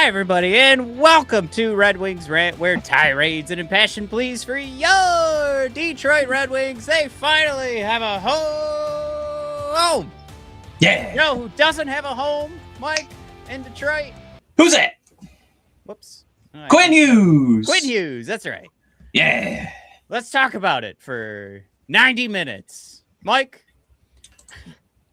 Hi, everybody, and welcome to Red Wings Rant, where tirades and impassioned pleas for your Detroit Red Wings. They finally have a home. Yeah. You know who doesn't have a home, Mike, in Detroit? Who's that? Whoops. Quinn Hughes. Quinn Hughes, that's right. Yeah. Let's talk about it for 90 minutes. Mike?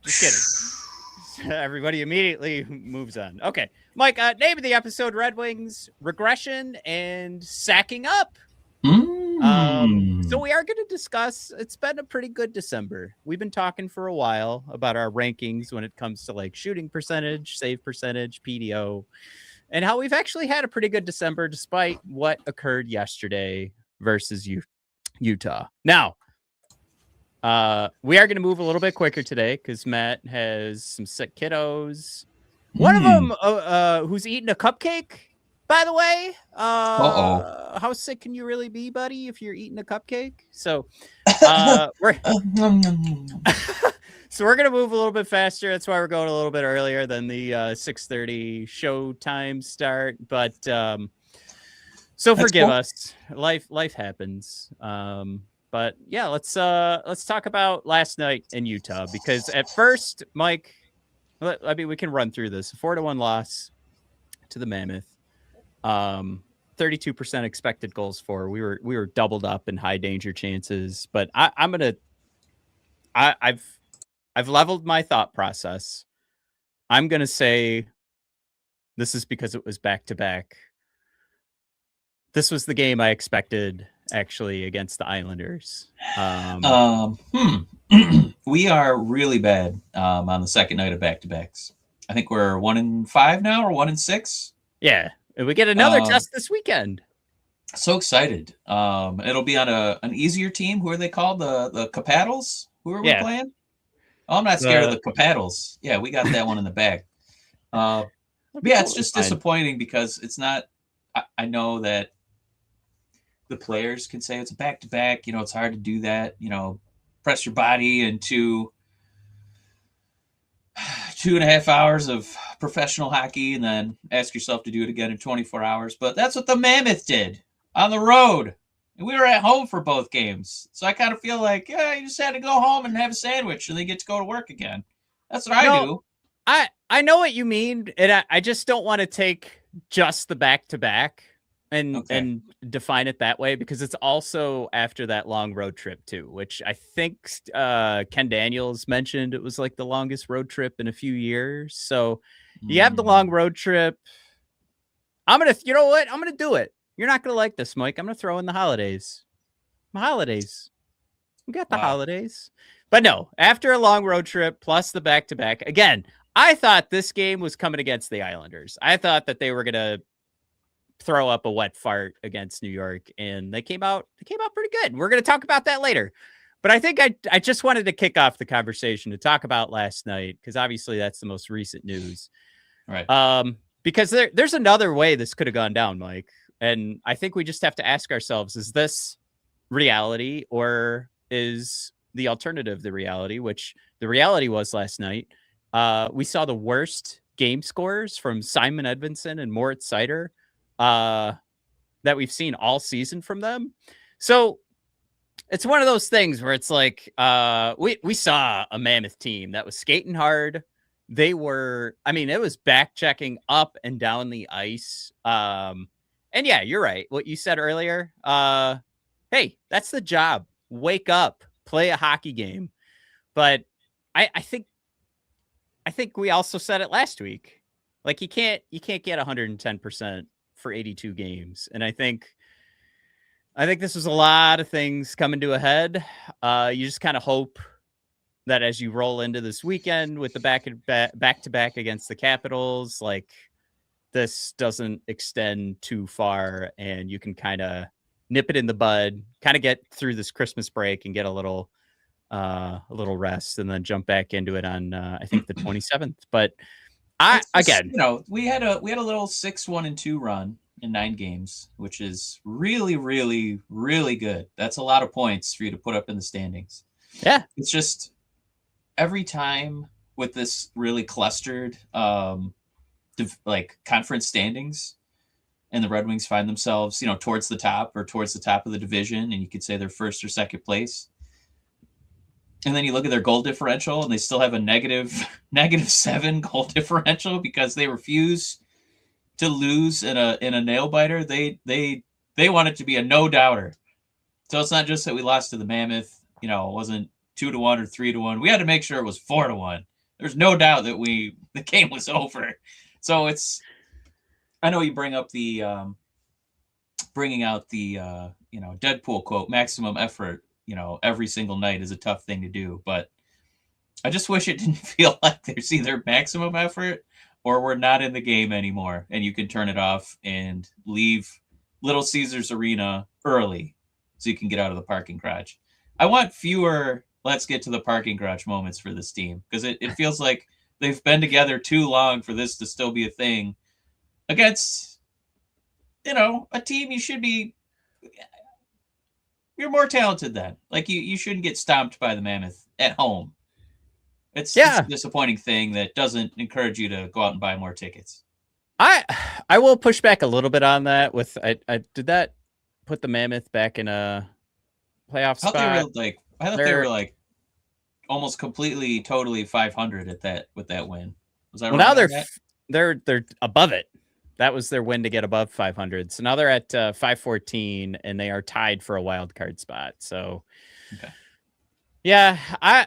Just kidding. Everybody immediately moves on. Okay. Mike, name of the episode, Red Wings, regression and sacking up. So we are going to discuss, it's been a pretty good December. We've been talking for a while about our rankings when it comes to like shooting percentage, save percentage, PDO, and how we've actually had a pretty good December despite what occurred yesterday versus Utah. Now, we are going to move a little bit quicker today because Matt has some sick kiddos. One of them who's eating a cupcake, by the way. How sick can you really be, buddy, if you're eating a cupcake? So we're so we're going to move a little bit faster. That's why we're going a little bit earlier than the 6:30 showtime start. But so forgive us. Life happens. But yeah, let's talk about last night in Utah, because at first, Mike, I mean, we can run through this. 4-1 loss to the Mammoth. 32% expected goals for. We were doubled up in high danger chances. But I've leveled my thought process. I'm gonna say this is because it was back to back. This was the game I expected, actually, against the Islanders. We are really bad on the second night of back-to-backs. I think we're 1-5 now, or 1-6. Yeah, and we get another test this weekend. So excited! It'll be on an easier team. Who are they called? The Capitals. Who are we playing? Oh, I'm not scared of the Capitals. Yeah, we got that one in the bag. Yeah, it's just disappointing because it's not. I know that the players can say it's a back-to-back. You know, it's hard to do that. You know, press your body into 2.5 hours of professional hockey and then ask yourself to do it again in 24 hours. But that's what the Mammoth did on the road. And we were at home for both games. So I kind of feel like, yeah, you just had to go home and have a sandwich and then get to go to work again. That's what I do. I know what you mean. And I just don't want to take just the back-to-back and define it that way, because it's also after that long road trip too, which I think Ken Daniels mentioned it was like the longest road trip in a few years. So you have the long road trip. You know what? I'm gonna do it. You're not gonna like this, Mike. I'm gonna throw in the holidays. We got the holidays. But no, after a long road trip plus the back-to-back, again, I thought this game was coming against the Islanders. I thought that they were gonna throw up a wet fart against New York, and they came out pretty good. We're going to talk about that later. But I think I just wanted to kick off the conversation to talk about last night, because obviously that's the most recent news. Right. Because there's another way this could have gone down, Mike. And I think we just have to ask ourselves, is this reality, or is the alternative the reality? Which the reality was last night. We saw the worst game scores from Simon Edvinsson and Moritz Seider that we've seen all season from them. So it's one of those things where it's like, we saw a Mammoth team that was skating hard. They were, I mean, it was back checking up and down the ice. And yeah, you're right. What you said earlier, hey, that's the job. Wake up, play a hockey game. But I think we also said it last week. Like, you can't get 110% for 82 games. And I think this was a lot of things coming to a head. You just kind of hope that as you roll into this weekend with the back-to-back against the Capitals, like, this doesn't extend too far and you can kind of nip it in the bud, kind of get through this Christmas break and get a little rest, and then jump back into it on I think the 27th. But again, you know, we had a little 6-1-2 run in 9 games, which is really, really, really good. That's a lot of points for you to put up in the standings. Yeah, it's just every time with this really clustered like conference standings, and the Red Wings find themselves, towards the top of the division, and you could say they're first or second place. And then you look at their goal differential, and they still have a -7 goal differential because they refuse to lose in a nail biter. They want it to be a no doubter. So it's not just that we lost to the Mammoth. It wasn't 2-1 or 3-1. We had to make sure it was 4-1. There's no doubt that the game was over. So I know you bring up the bringing out the Deadpool quote, maximum effort, every single night is a tough thing to do, but I just wish it didn't feel like there's either maximum effort or we're not in the game anymore and you can turn it off and leave Little Caesars Arena early so you can get out of the parking garage. I want fewer let's get to the parking garage moments for this team because it feels like they've been together too long for this to still be a thing against, a team you're more talented than. Like you shouldn't get stomped by the Mammoth at home. It's a disappointing thing that doesn't encourage you to go out and buy more tickets. I will push back a little bit on that. I did that put the Mammoth back in a playoff spot. I thought they were like almost completely, totally 500 with that win. Was that now they're above it. That was their win to get above 500. So now they're at 514 and they are tied for a wild card spot. So, okay. Yeah, I'm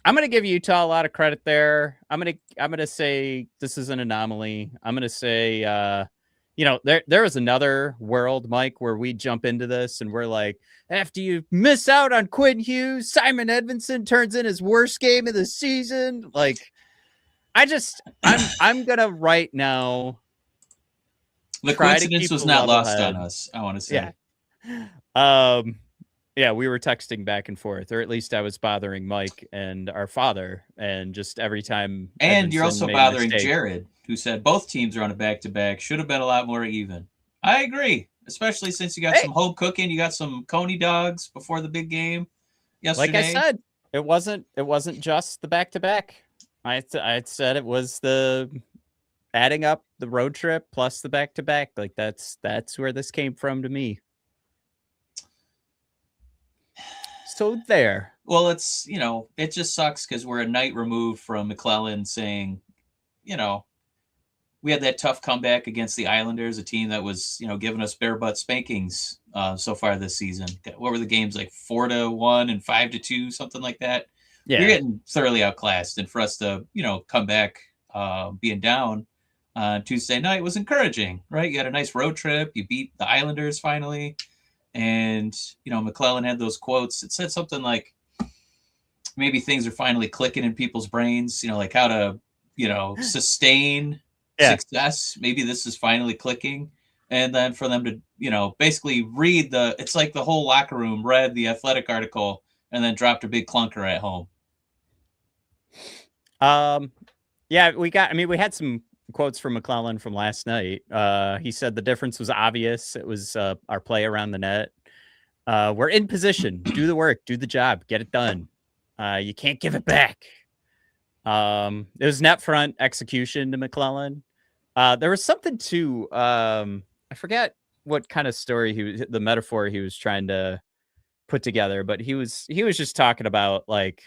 going to give Utah a lot of credit there. I'm going to say this is an anomaly. I'm going to say, there is another world, Mike, where we jump into this and we're like, after you miss out on Quinn Hughes, Simon Edvinsson turns in his worst game of the season. Like, I'm going to right now. The coincidence was not lost on us, I want to say. Yeah. Yeah, we were texting back and forth, or at least I was bothering Mike and our father, and just every time. And you're also bothering Jared, who said both teams are on a back-to-back. Should have been a lot more even. I agree, especially since you got some home cooking. You got some Coney dogs before the big game yesterday. Like I said, it wasn't just the back-to-back. I said it was the adding up the road trip plus the back-to-back. Like that's where this came from to me. So there. Well, it's, it just sucks because we're a night removed from McClellan saying, we had that tough comeback against the Islanders, a team that was, giving us bare butt spankings so far this season. What were the games, like 4-1 and 5-2, something like that? Yeah. You're getting thoroughly outclassed. And for us to, come back being down on Tuesday night was encouraging, right? You had a nice road trip. You beat the Islanders finally. And, McClellan had those quotes. It said something like, maybe things are finally clicking in people's brains, like how to, sustain success. Maybe this is finally clicking. And then for them to, basically read it's like the whole locker room read the Athletic article and then dropped a big clunker at home. Yeah, we had some quotes from McClellan from last night. He said the difference was obvious. It was our play around the net. We're in position, do the work, do the job, get it done. You can't give it back. It was net front execution to McClellan. There was something too. I forget what kind of story the metaphor he was trying to put together, but he was just talking about like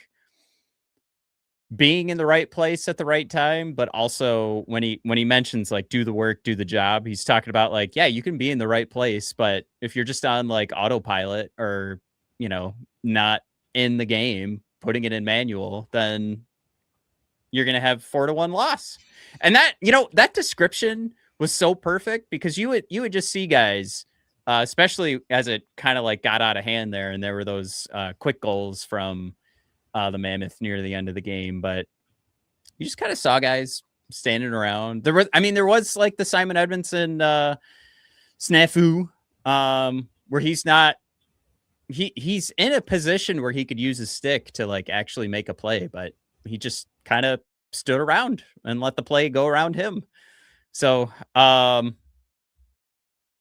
being in the right place at the right time, but also when he mentions like do the work, do the job, he's talking about like, yeah, you can be in the right place, but if you're just on like autopilot or, not in the game, putting it in manual, then you're going to have 4-1 loss. And that, that description was so perfect because you would just see guys, especially as it kind of like got out of hand there. And there were those quick goals from the Mammoth near the end of the game, but you just kind of saw guys standing around. There was like the Simon Edvinsson snafu, where he's in a position where he could use his stick to like actually make a play, but he just kind of stood around and let the play go around him. So,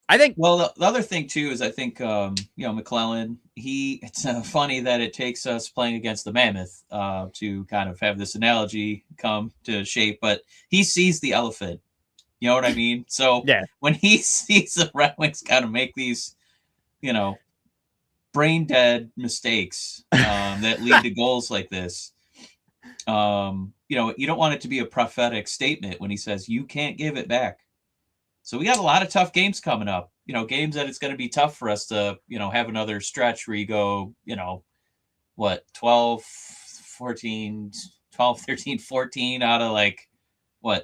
I think. Well, the other thing too is I think McClellan. It's funny that it takes us playing against the Mammoth to kind of have this analogy come to shape, but he sees the elephant. You know what I mean? So when he sees the Red Wings kind of make these, brain dead mistakes that lead to goals like this, you don't want it to be a prophetic statement when he says you can't give it back. So we got a lot of tough games coming up. Games that it's going to be tough for us to, have another stretch where you go, 12, 13, 14 out of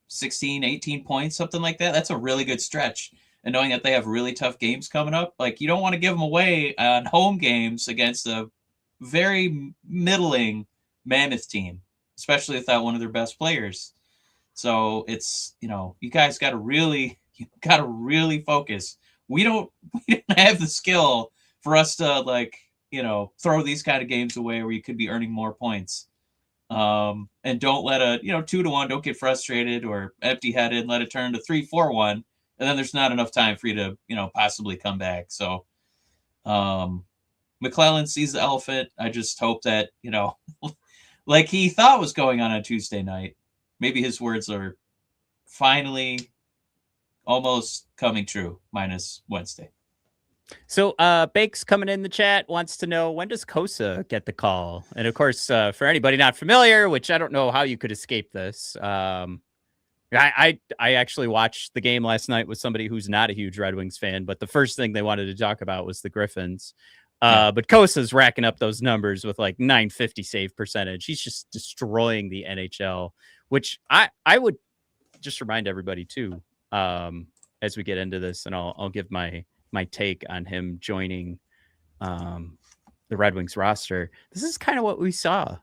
16, 18 points, something like that. That's a really good stretch. And knowing that they have really tough games coming up, you don't want to give them away on home games against a very middling Mammoth team, especially without one of their best players. So it's, you guys got to really focus. We don't have the skill for us to throw these kind of games away where you could be earning more points. And don't let a 2-1, don't get frustrated or empty headed, let it turn to 3-4-1. And then there's not enough time for you to, possibly come back. So, McClellan sees the elephant. I just hope that, like he thought was going on Tuesday night, maybe his words are finally almost coming true, minus Wednesday. So Bakes coming in the chat wants to know, when does Kosa get the call? And of course, for anybody not familiar, which I don't know how you could escape this, I actually watched the game last night with somebody who's not a huge Red Wings fan, but the first thing they wanted to talk about was the Griffins. But Kosa's racking up those numbers with like 950 save percentage. He's just destroying the NHL, which I would just remind everybody too, as we get into this, and I'll give my take on him joining the Red Wings roster. This is kind of what we saw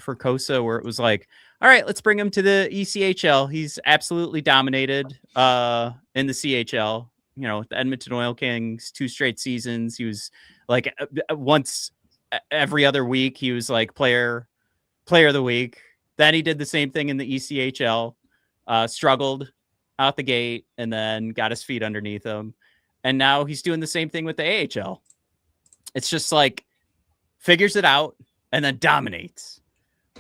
for Kosa, where it was like, all right, let's bring him to the ECHL. He's absolutely dominated in the CHL. The Edmonton Oil Kings, 2 straight seasons. He was like once every other week, he was like player of the week. Then he did the same thing in the ECHL, struggled out the gate, and then got his feet underneath him. And now he's doing the same thing with the AHL. It's just like figures it out and then dominates.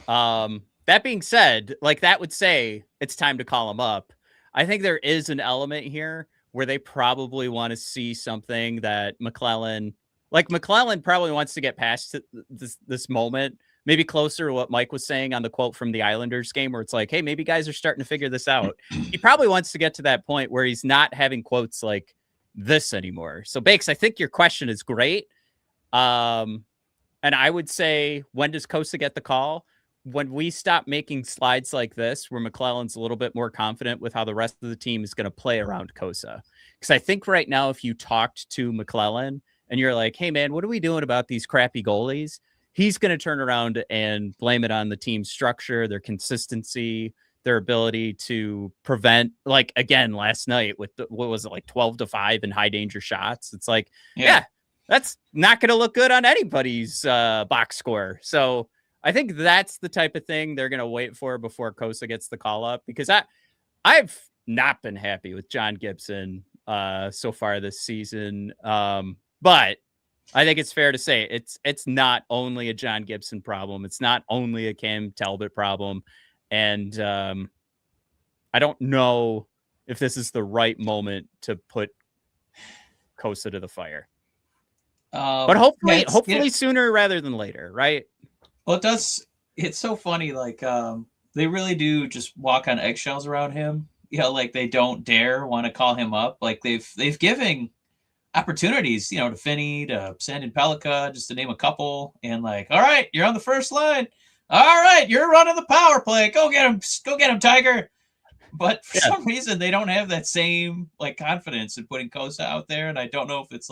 That being said, that would say it's time to call him up. I think there is an element here where they probably want to see something that McClellan probably wants to get past this moment, maybe closer to what Mike was saying on the quote from the Islanders game, where it's like, hey, maybe guys are starting to figure this out. He probably wants to get to that point where he's not having quotes like this anymore. So Bakes, I think your question is great. And I would say, when does Kosa get the call? When we stop making slides like this, where McClellan's a little bit more confident with how the rest of the team is going to play around Kosa. Because I think right now, if you talked to McClellan and you're like, hey man, what are we doing about these crappy goalies? He's going to turn around and blame it on the team structure, their consistency, their ability to prevent, again, last night with 12-5 and high danger shots. It's like, yeah that's not going to look good on anybody's box score. So I think that's the type of thing they're going to wait for before Kosa gets the call up, because I've not been happy with John Gibson so far this season. But I think it's fair to say it's not only a John Gibson problem. It's not only a Cam Talbot problem. And I don't know if this is the right moment to put Kosa to the fire. But hopefully sooner rather than later, right? Well, it does. It's so funny. They really do just walk on eggshells around him. They don't dare want to call him up. They've given opportunities, to Finney, to Sandin Pellikka, just to name a couple. And all right, you're on the first line. All right, you're running the power play. Go get him, Tiger. But for some reason, they don't have that same confidence in putting Kosa out there. And I don't know if it's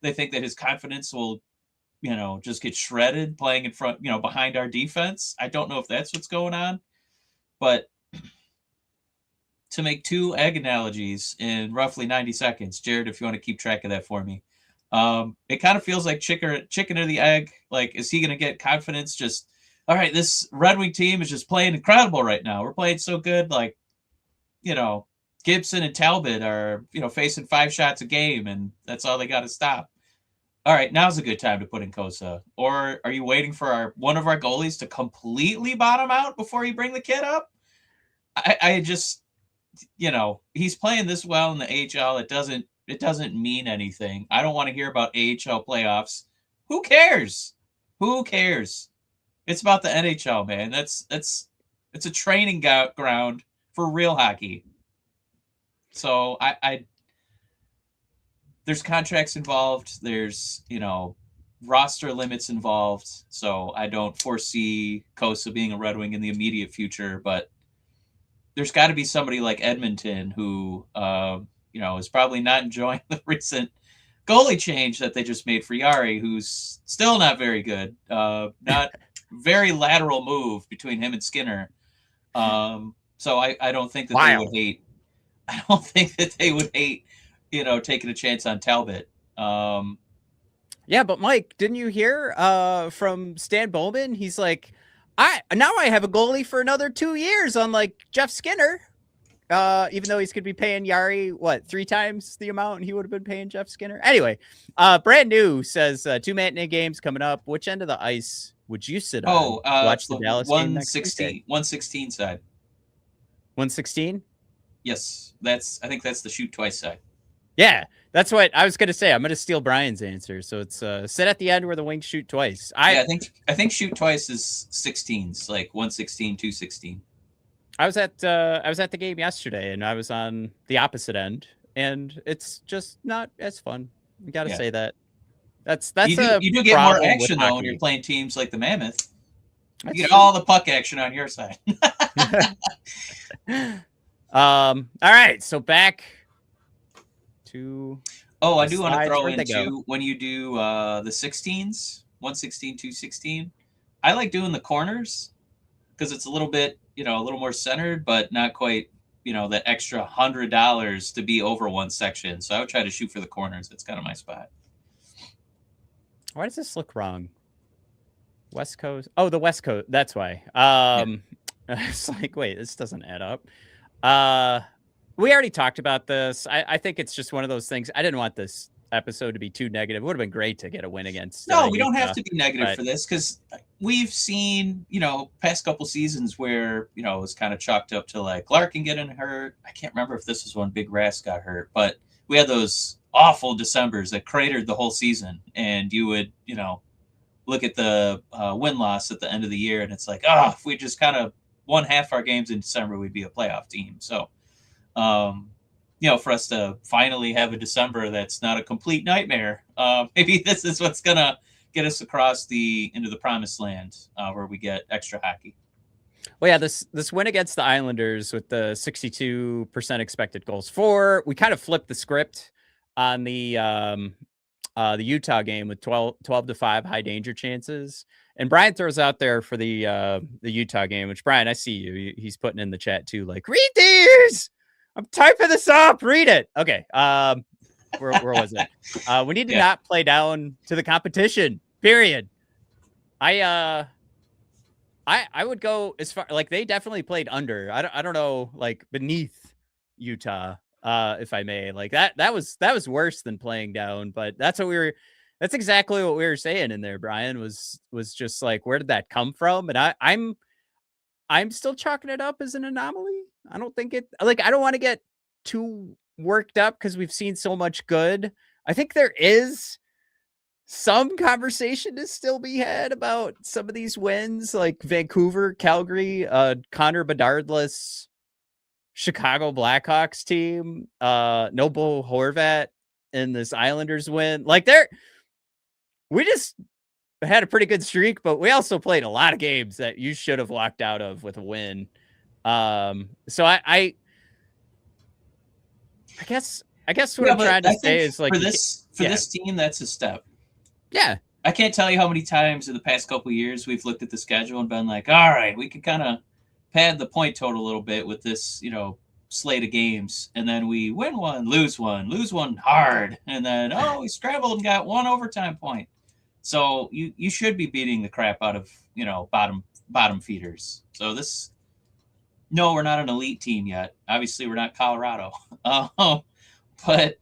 they think that his confidence will, just get shredded playing in front, behind our defense. I don't know if that's what's going on. But to make 2 egg analogies in roughly 90 seconds, Jared, if you want to keep track of that for me, it kind of feels like chicken or the egg. Is he going to get confidence? Just, all right, this Red Wing team is just playing incredible right now. We're playing so good. Gibson and Talbot are, facing 5 shots a game, and that's all they got to stop. All right, now's a good time to put in Kosa. Or are you waiting for one of our goalies to completely bottom out before you bring the kid up? I just, he's playing this well in the AHL. It doesn't mean anything. I don't want to hear about AHL playoffs. Who cares? Who cares? It's about the NHL, man. It's a training ground for real hockey. So there's contracts involved. There's, roster limits involved. So I don't foresee Kosa being a Red Wing in the immediate future, but there's got to be somebody like Edmonton who, is probably not enjoying the recent goalie change that they just made for Yari, who's still not very good. Not very lateral move between him and Skinner. So I don't think that they would hate. I don't think that they would hate, taking a chance on Talbot. Yeah, but Mike, didn't you hear from Stan Bowman? He's like, I have a goalie for another 2 years, unlike Jeff Skinner. Even though he's going to be paying Yari, 3 times the amount he would have been paying Jeff Skinner. Anyway, Brand New says 2 matinee games coming up. Which end of the ice would you sit on? Watch the Dallas game next week? 116 side. 116? Yes, I think that's the shoot twice side. Yeah, that's what I was going to say. I'm going to steal Brian's answer. So it's sit at the end where the Wings shoot twice. I think shoot twice is 16s, like 116, 216. I was at the game yesterday, and I was on the opposite end, and it's just not as fun. You got to say that. That's you do get more action though when you're playing teams like the Mammoth. You get all the puck action on your side. All right, so back to. Oh, I do want to throw in too, when you do the 16s, 116, 216. I like doing the corners because it's a little bit, a little more centered, but not quite, that extra $100 to be over one section. So I would try to shoot for the corners. That's kind of my spot. Why does this look wrong? West Coast. Oh, the West Coast. That's why. It's like, wait, this doesn't add up. We already talked about this. I think it's just one of those things. I didn't want this episode to be too negative. It would have been great to get a win against. No, we don't have to be negative for this because we've seen, past couple seasons where, it was kind of chalked up to like Larkin getting hurt. I can't remember if this was when Big Rass got hurt, but we had those awful Decembers that cratered the whole season. And you would, look at the win-loss at the end of the year, and it's like, if we just kind of won half our games in December, we'd be a playoff team. So, for us to finally have a December that's not a complete nightmare, maybe this is what's going to get us across into the promised land where we get extra hockey. Well, yeah, this win against the Islanders with the 62% expected goals for, we kind of flipped the script on the Utah game with 12-5 high danger chances. And Brian throws out there for the Utah game, which Brian, I see you. He's putting in the chat too, like, read these. I'm typing this up. Read it. Okay. Where was it? We need to not play down to the competition. Period. I would go as far, like, they definitely played under. I don't know, like, beneath Utah, if I may. Like that was worse than playing down, but that's exactly what we were saying in there, Brian, was just like, where did that come from? And I'm still chalking it up as an anomaly. I don't think I don't want to get too worked up because we've seen so much good. I think there is some conversation to still be had about some of these wins, like Vancouver, Calgary, Connor Bedardless, Chicago Blackhawks team, Noble Horvat, and this Islanders win. Like we just had a pretty good streak, but we also played a lot of games that you should have walked out of with a win. So I guess what I'm trying to say is, like, for this team, that's a step. Yeah. I can't tell you how many times in the past couple of years we've looked at the schedule and been like, all right, we could kind of pad the point total a little bit with this, slate of games. And then we win one, lose one hard. And then, we scrambled and got one overtime point. So you should be beating the crap out of, bottom feeders. So this No, we're not an elite team yet. Obviously, we're not Colorado. But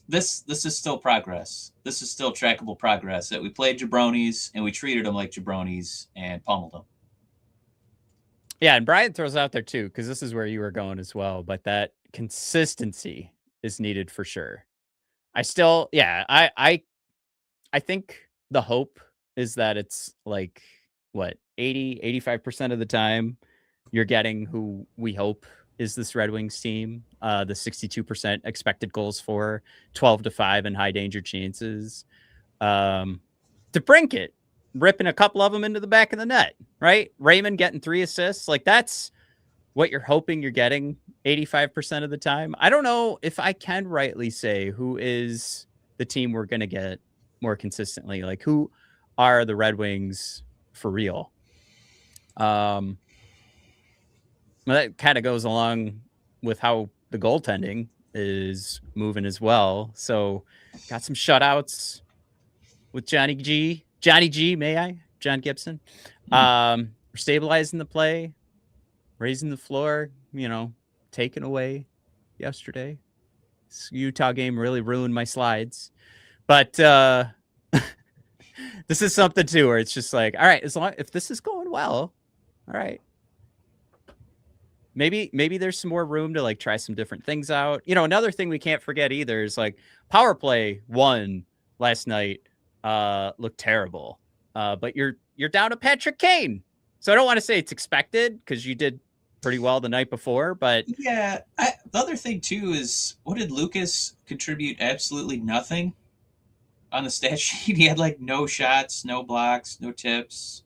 this is still progress. This is still trackable progress. That we played jabronis and we treated them like jabronis and pummeled them. Yeah, and Brian throws out there too, because this is where you were going as well. But that consistency is needed for sure. I still, yeah, I think the hope is that it's like what 85% of the time you're getting who we hope is this Red Wings team. The 62% expected goals for, 12-5 and high danger chances. To brink it, ripping a couple of them into the back of the net, right? Raymond getting 3 assists. Like that's what you're hoping you're getting 85% of the time. I don't know if I can rightly say who is the team we're going to get more consistently. Like who are the Red Wings for real? Well, that kind of goes along with how the goaltending is moving as well. So got some shutouts with Johnny G, may I? John Gibson. We're stabilizing the play, raising the floor, taken away yesterday. This Utah game really ruined my slides. But this is something too where it's just like, all right, if this is going well, all right. Maybe there's some more room to like try some different things out. Another thing we can't forget either is like power play 1 last night looked terrible. But you're down to Patrick Kane. So I don't want to say it's expected because you did pretty well the night before, but yeah, the other thing too is what did Lucas contribute? Absolutely nothing on the stat sheet. He had like no shots, no blocks, no tips.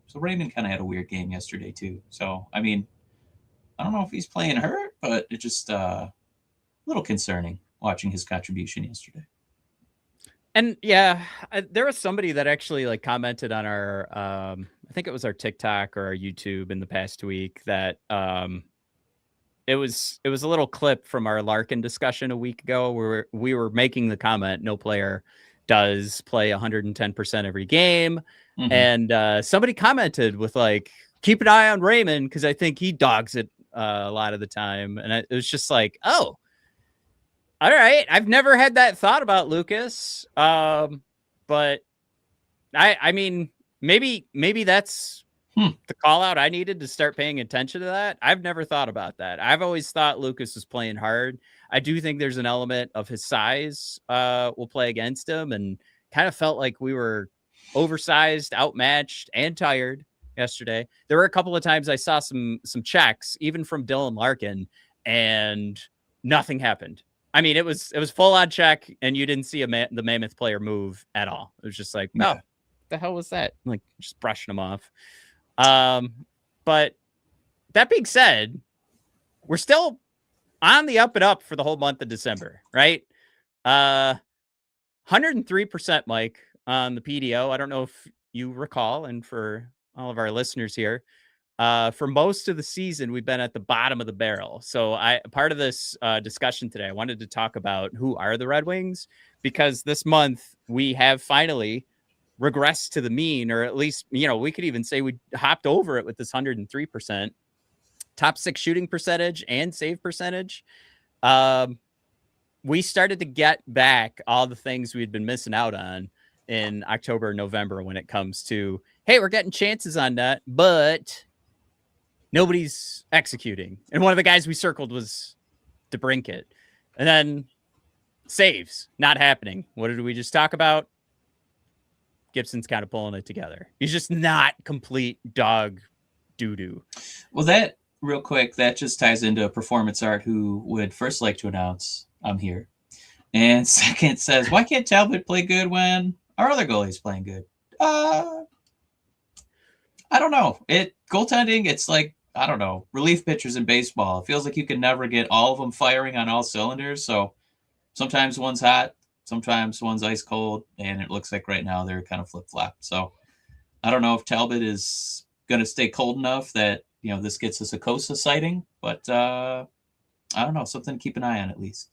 So Raymond kind of had a weird game yesterday too. So I mean, I don't know if he's playing hurt, but it's just a little concerning watching his contribution yesterday. And yeah, there was somebody that actually like commented on our, I think it was our TikTok or our YouTube in the past week that it was a little clip from our Larkin discussion a week ago where we were making the comment, no player does play 110% every game. Mm-hmm. And somebody commented with like, keep an eye on Raymond because I think he dogs it a lot of the time. And it was just like, oh, all right. I've never had that thought about Lucas. But I mean, maybe that's the call out I needed to start paying attention to that. I've never thought about that. I've always thought Lucas was playing hard. I do think there's an element of his size will play against him, and kind of felt like we were oversized, outmatched, and tired yesterday. There were a couple of times I saw some checks, even from Dylan Larkin, and nothing happened. I mean, it was full on check, and you didn't see the Mammoth player move at all. It was just like, no, what the hell was that? Like just brushing them off. But that being said, we're still on the up and up for the whole month of December, right? 103%, Mike, on the PDO. I don't know if you recall, and for all of our listeners here, for most of the season, we've been at the bottom of the barrel. So part of this discussion today, I wanted to talk about who are the Red Wings, because this month we have finally regressed to the mean, or at least, we could even say we hopped over it with this 103%. Top 6 shooting percentage and save percentage. We started to get back all the things we'd been missing out on in October, November, when it comes to, hey, we're getting chances on that, but nobody's executing. And one of the guys we circled was DeBrincat. And then saves, not happening. What did we just talk about? Gibson's kind of pulling it together. He's just not complete dog doo-doo. Well, that, real quick, that just ties into Performance Art, who would first like to announce I'm here. And second says, why can't Talbot play good when our other goalie's playing good? I don't know. Goaltending, it's like, I don't know, relief pitchers in baseball. It feels like you can never get all of them firing on all cylinders. So sometimes one's hot, sometimes one's ice cold, and it looks like right now they're kind of flip-flop. So I don't know if Talbot is going to stay cold enough that, this gets us a Costa sighting, but I don't know, something to keep an eye on at least.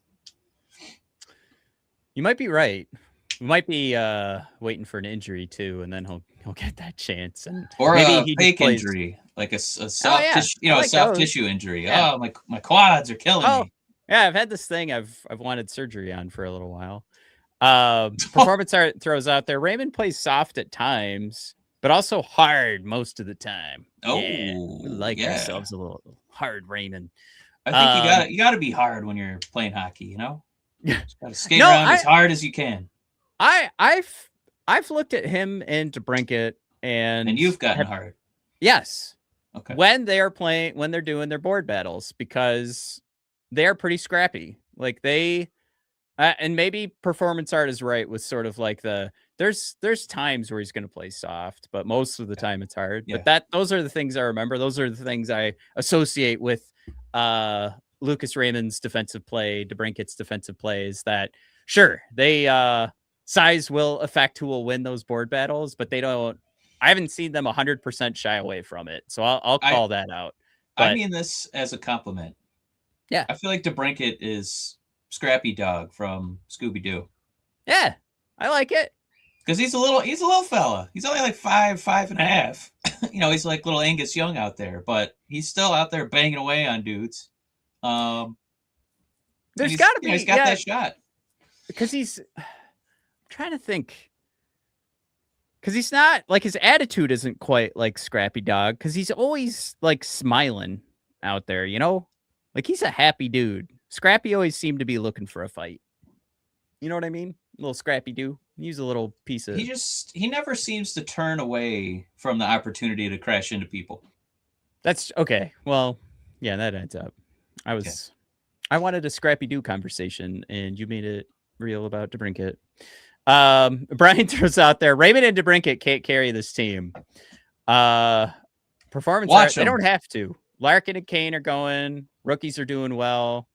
You might be right. We might be waiting for an injury too, and then he'll get that chance. And or maybe a fake injury. like a soft tissue, like soft those. tissue injury. Yeah. Oh, my quads are killing me. Yeah, I've had this thing I've wanted surgery on for a little while. Performance art throws out there. Raymond plays soft at times, but also hard most of the time. Oh, yeah, we like ourselves a little hard, Raymond. I think you gotta be hard when you're playing hockey. You know, just gotta skate around as hard as you can. I've looked at him and DeBrincat, and you've gotten hard. Yes. Okay. When they're doing their board battles, because they're pretty scrappy. Like they. And maybe performance art is right with sort of like there's times where he's going to play soft, but most of the time it's hard. Yeah. But those are the things I remember. Those are the things I associate with Lucas Raymond's defensive play, DeBrincat's defensive plays. That sure they size will affect who will win those board battles, but they don't. I haven't seen them 100% shy away from it, so I'll call that out. But I mean this as a compliment. Yeah, I feel like DeBrincat is Scrappy Dog from Scooby-Doo. Yeah, I like it. Because he's a little fella. He's only like 5'5.5". He's like little Angus Young out there, but he's still out there banging away on dudes. There's got to be. He's got that shot. Because I'm trying to think. Because he's not like his attitude isn't quite like Scrappy Dog. Because he's always like smiling out there, like he's a happy dude. Scrappy always seemed to be looking for a fight. You know what I mean? A little Scrappy do. Use a little piece of. He never seems to turn away from the opportunity to crash into people. That's okay. Well, yeah, that adds up. I wanted a Scrappy Doo conversation, and you made it real about DeBrincat. Brian throws out there, Raymond and DeBrincat can't carry this team. Performance art, they don't have to. Larkin and Kane are going. Rookies are doing well.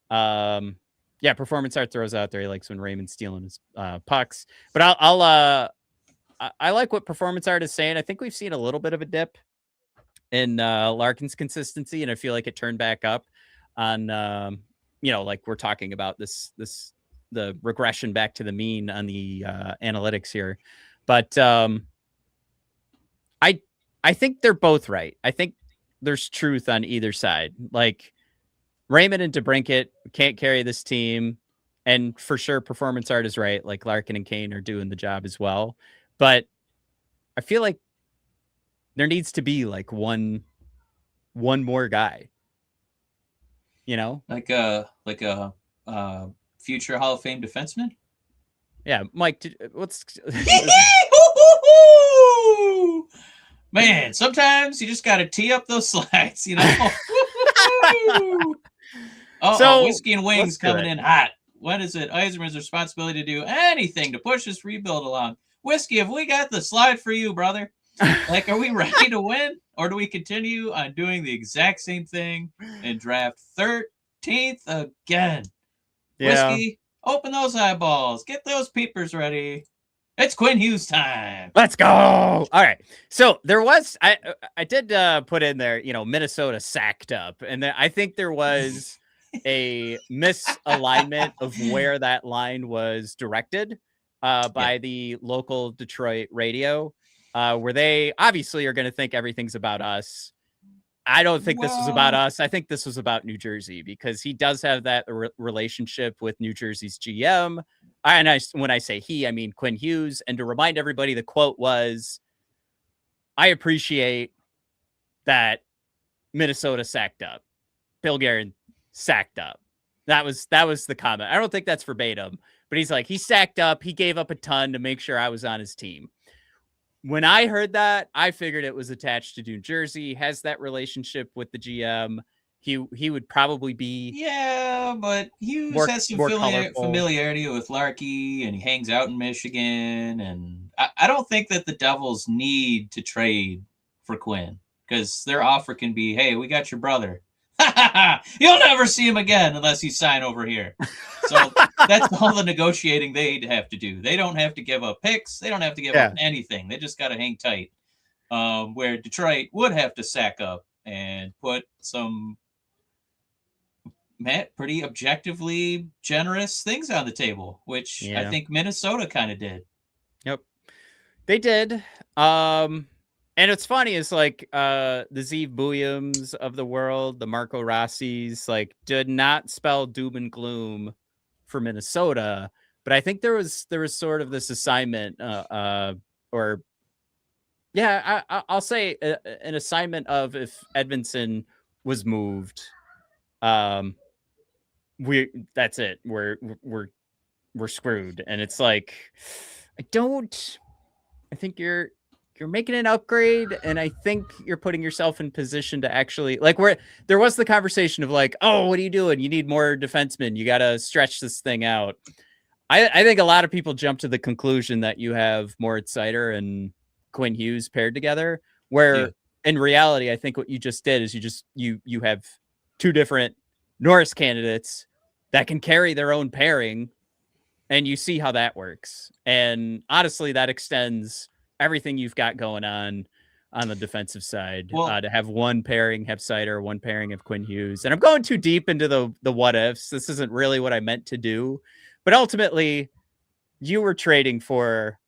Performance art throws out there. He likes when Raymond's stealing his pucks. But I like what performance art is saying. I think we've seen a little bit of a dip in Larkin's consistency, and I feel like it turned back up on like we're talking about the regression back to the mean on the analytics here. But I think they're both right. I think there's truth on either side. Like Raymond and DeBrincat can't carry this team, and for sure performance art is right. Like Larkin and Kane are doing the job as well. But I feel like there needs to be like one more guy. Like a future Hall of Fame defenseman. Yeah, Mike. What's man? Sometimes you just got to tee up those slides, Whiskey and Wings coming in hot. What is it? Yzerman's responsibility to do anything to push this rebuild along. Whiskey, have we got the slide for you, brother? Like, are we ready to win? Or do we continue on doing the exact same thing and draft 13th again? Yeah. Whiskey, open those eyeballs. Get those peepers ready. It's Quinn Hughes time. Let's go. All right. So there was, I did put in there, Minnesota sacked up. And then I think there was a misalignment of where that line was directed by the local Detroit radio, where they obviously are going to think everything's about us. I don't think this was about us. I think this was about New Jersey, because he does have that relationship with New Jersey's GM. When I say he, I mean Quinn Hughes. And to remind everybody, the quote was, I appreciate that Minnesota sacked up. Bill Guerin sacked up. That was the comment. I don't think that's verbatim, but he's like, he sacked up. He gave up a ton to make sure I was on his team. When I heard that, I figured it was attached to New Jersey, has that relationship with the GM. He would probably be. Yeah, but Hughes has some familiarity with Larky, and he hangs out in Michigan. And I don't think that the Devils need to trade for Quinn, because their offer can be, hey, we got your brother. You'll never see him again unless you sign over here. So that's all the negotiating they have to do. They don't have to give up picks. They don't have to give up anything. They just got to hang tight. Where Detroit would have to sack up and put some pretty objectively generous things on the table, which I think Minnesota kind of did. Yep, they did. And it's funny is like the Zeev Booyams of the world, the Marco Rossi's, like did not spell doom and gloom for Minnesota, but I think there was sort of this assignment, or yeah, I'll say an assignment of if Edmondson was moved, um, that's it. We're screwed, and it's like I don't. I think you're making an upgrade, and I think you're putting yourself in position to actually like where there was the conversation of like, oh, what are you doing? You need more defensemen. You got to stretch this thing out. I think a lot of people jump to the conclusion that you have Moritz Seider and Quinn Hughes paired together, where in reality, I think what you just did is you have two different Norris candidates that can carry their own pairing, and you see how that works. And honestly, that extends everything you've got going on the defensive side. Well, to have one pairing have Seider, one pairing of Quinn Hughes. And I'm going too deep into the what ifs. This isn't really what I meant to do. But ultimately, you were trading for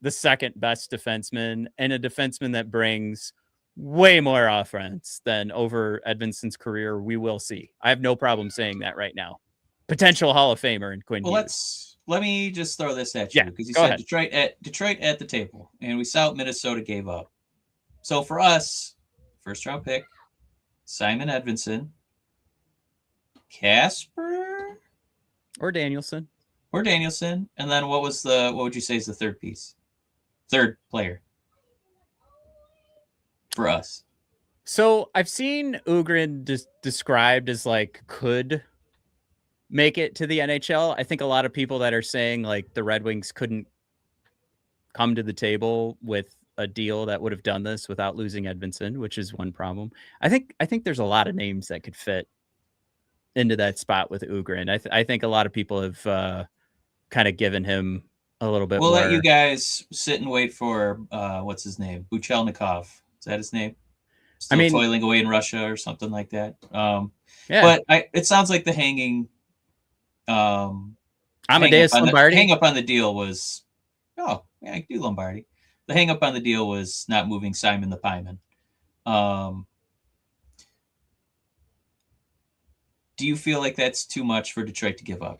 the second best defenseman and a defenseman that brings way more offense than over Edmondson's career. We will see. I have no problem saying that right now. Potential Hall of Famer in Quinn Hughes. Let me just throw this at you because you said Detroit at the table, and we saw what Minnesota gave up. So for us, first round pick, Simon Edvinsson, Kasper, or Danielson, and then what would you say is the third player for us? So I've seen Ugrin described as like could make it to the NHL. I think a lot of people that are saying like the Red Wings couldn't come to the table with a deal that would have done this without losing Edvinsson, which is one problem. I think there's a lot of names that could fit into that spot with Ugrin. I think a lot of people have kind of given him a little bit we'll more. Let you guys sit and wait for what's his name? Buchelnikov. Is that his name? Still toiling away in Russia or something like that. But it sounds like the hanging Amadeus Lombardi. Hang up on the deal was I can do Lombardi. The hang up on the deal was not moving Simon the Pieman. Do you feel like that's too much for Detroit to give up?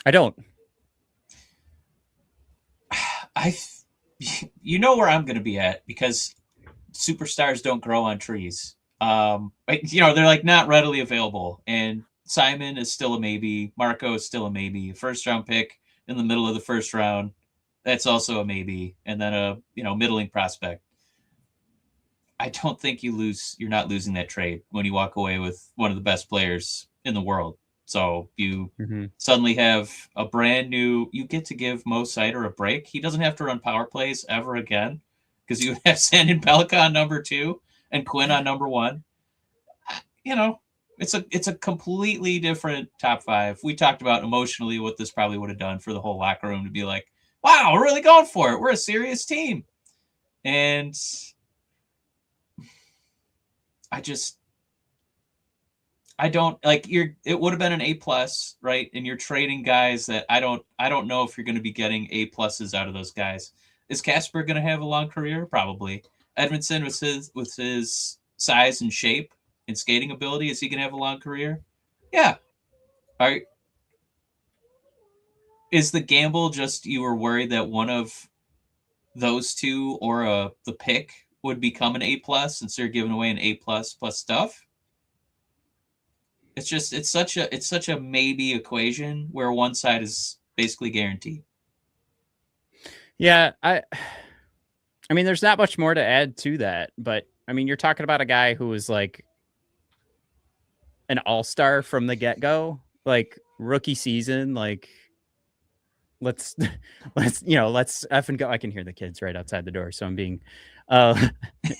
I don't. You know where I'm going to be at because superstars don't grow on trees. They're like not readily available, and Simon is still a maybe. Marco is still a maybe. First round pick in the middle of the first round, that's also a maybe, and then a middling prospect. I don't think you're not losing that trade when you walk away with one of the best players in the world. So you suddenly have a brand new. You get to give Mo Seider a break. He doesn't have to run power plays ever again because you have Sandin Pellikka on number 2 and Quinn on number 1. It's a completely different top 5. We talked about emotionally what this probably would have done for the whole locker room to be like, wow, we're really going for it. We're a serious team. And I don't like it would have been an A+, right? And you're trading guys that I don't know if you're going to be getting A+ out of those guys. Is Kasper going to have a long career? Probably. Edmondson with his size and shape and skating ability, is he going to have a long career? Yeah. All right. Is the gamble just you were worried that one of those two or the pick would become an A+ since they're giving away an A++ stuff? It's such a maybe equation where one side is basically guaranteed. Yeah, I mean, there's not much more to add to that, but I mean, you're talking about a guy who was like an all-star from the get-go, like rookie season, like let's effing go. I can hear the kids right outside the door, so I'm being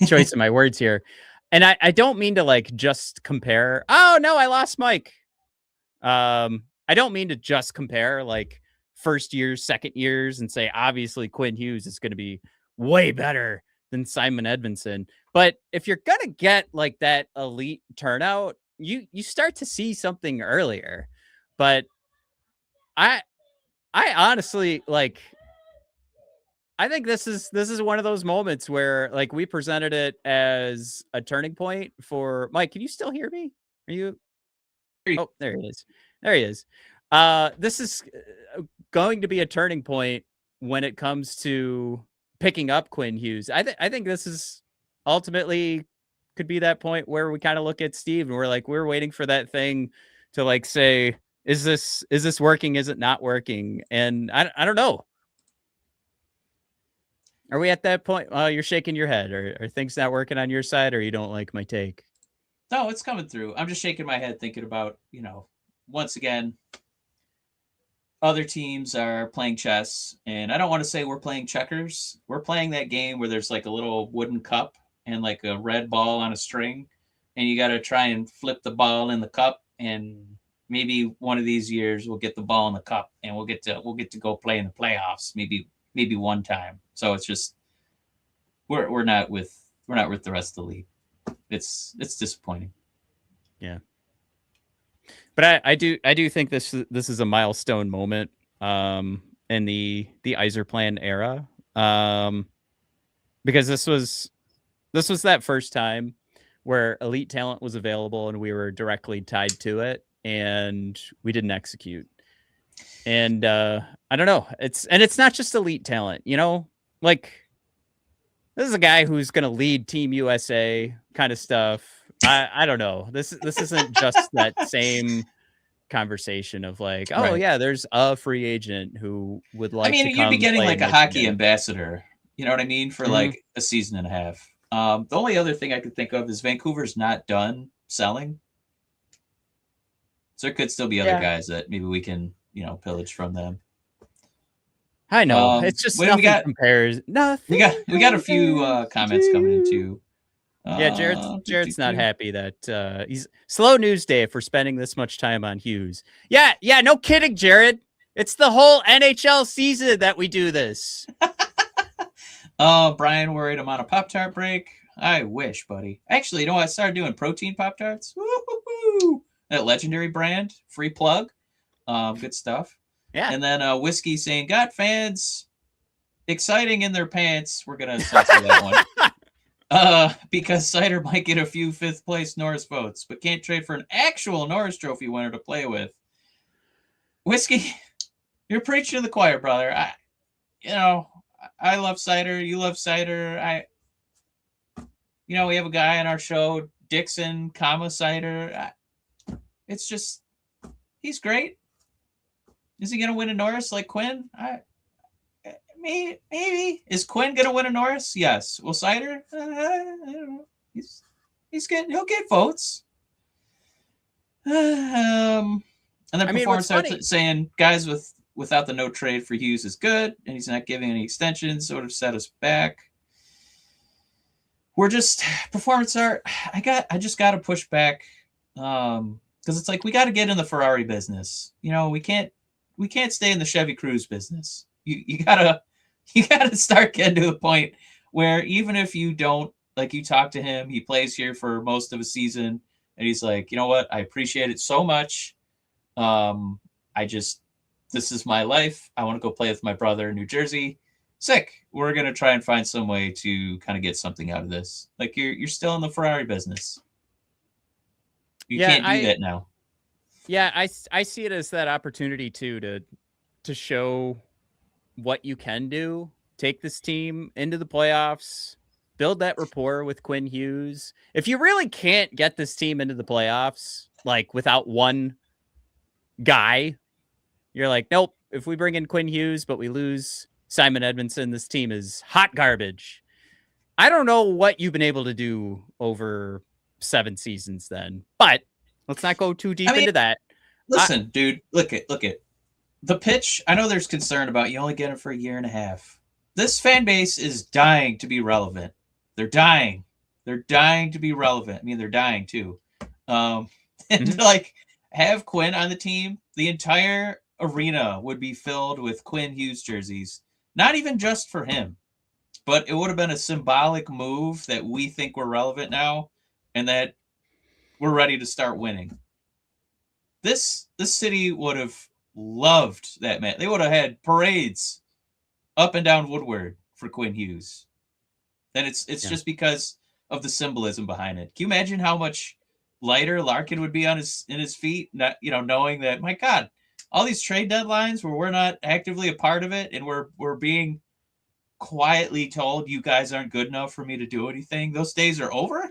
choice in my words here. And I don't mean to like just compare. Oh no, I lost Mike. I don't mean to just compare like first years, second years, and say obviously Quinn Hughes is going to be way better than Simon Edvinsson. But if you're gonna get like that elite turnout, you start to see something earlier. But I honestly like I think this is one of those moments where like we presented it as a turning point for Mike. Can you still hear me? Are you? Oh, there he is. There he is. This is going to be a turning point when it comes to picking up Quinn Hughes. I think this is ultimately could be that point where we kind of look at Steve and we're like, we're waiting for that thing to like say, is this working? Is it not working? And I don't know. Are we at that point? You're shaking your head. Are things not working on your side, or you don't like my take? No, it's coming through. I'm just shaking my head thinking about, once again, other teams are playing chess, and I don't want to say we're playing checkers. We're playing that game where there's like a little wooden cup and like a red ball on a string, and you got to try and flip the ball in the cup, and maybe one of these years we'll get the ball in the cup and we'll get to go play in the playoffs maybe one time. So it's just we're not with the rest of the league. It's disappointing. Yeah. But I do think this is a milestone moment in the Yzerman era. Because this was that first time where elite talent was available and we were directly tied to it and we didn't execute. And I don't know. It's not just elite talent, like this is a guy who's going to lead Team USA kind of stuff. I don't know. This isn't just that same conversation of like, oh right. Yeah, there's a free agent who would like. I mean, you'd be getting like a hockey ambassador. You know what I mean? For like a season and a half. The only other thing I could think of is Vancouver's not done selling, so there could still be other guys that maybe we can pillage from them. I know it's just nothing compares. Nothing. We got a few comments coming in too. Yeah, Jared's not happy that he's slow news day for spending this much time on Hughes. Yeah, no kidding, Jared. It's the whole NHL season that we do this. Brian worried I'm on a Pop-Tart break. I wish, buddy. Actually, I started doing protein Pop-Tarts. Woo-hoo-hoo! That legendary brand, free plug. Good stuff. Yeah. And then Whiskey saying, got fans exciting in their pants. We're going to censor that one. Because Cider might get a few fifth place Norris votes, but can't trade for an actual Norris Trophy winner to play with. Whiskey, you're preaching to the choir, brother. I love Cider. You love Cider. We have a guy on our show, Dixon, Cider. It's just, he's great. Is he going to win a Norris like Quinn? Maybe. Is Quinn going to win a Norris? Yes. Will Cider? I don't know. He'll get votes. And then Performance Arts saying guys without the no trade for Hughes is good, and he's not giving any extensions, sort of set us back. We're just Performance Art. I just got to push back because it's like we got to get in the Ferrari business. We can't stay in the Chevy Cruze business. You gotta start getting to the point where even if you don't, like, you talk to him, he plays here for most of a season, and he's like, you know what, I appreciate it so much. This is my life. I want to go play with my brother in New Jersey. Sick. We're gonna try and find some way to kind of get something out of this. Like you're still in the Ferrari business. You can't do that now. Yeah, I see it as that opportunity too to show what you can do. Take this team into the playoffs, build that rapport with Quinn Hughes. If you really can't get this team into the playoffs, like without one guy, you're like, nope. If we bring in Quinn Hughes, but we lose Simon Edmondson, this team is hot garbage. I don't know what you've been able to do over 7 seasons then, but let's not go too deep into that. Listen, dude, look at the pitch. I know there's concern about you only get it for a year and a half. This fan base is dying to be relevant. They're dying. They're dying to be relevant. I mean, they're dying too. And like have Quinn on the team, the entire arena would be filled with Quinn Hughes jerseys. Not even just for him, but it would have been a symbolic move that we think we're relevant now and that we're ready to start winning. This city would have loved that, man. They would have had parades up and down Woodward for Quinn Hughes. Then it's just because of the symbolism behind it. Can you imagine how much lighter Larkin would be in his feet, not, knowing that, my God, all these trade deadlines where we're not actively a part of it and we're being quietly told you guys aren't good enough for me to do anything. Those days are over.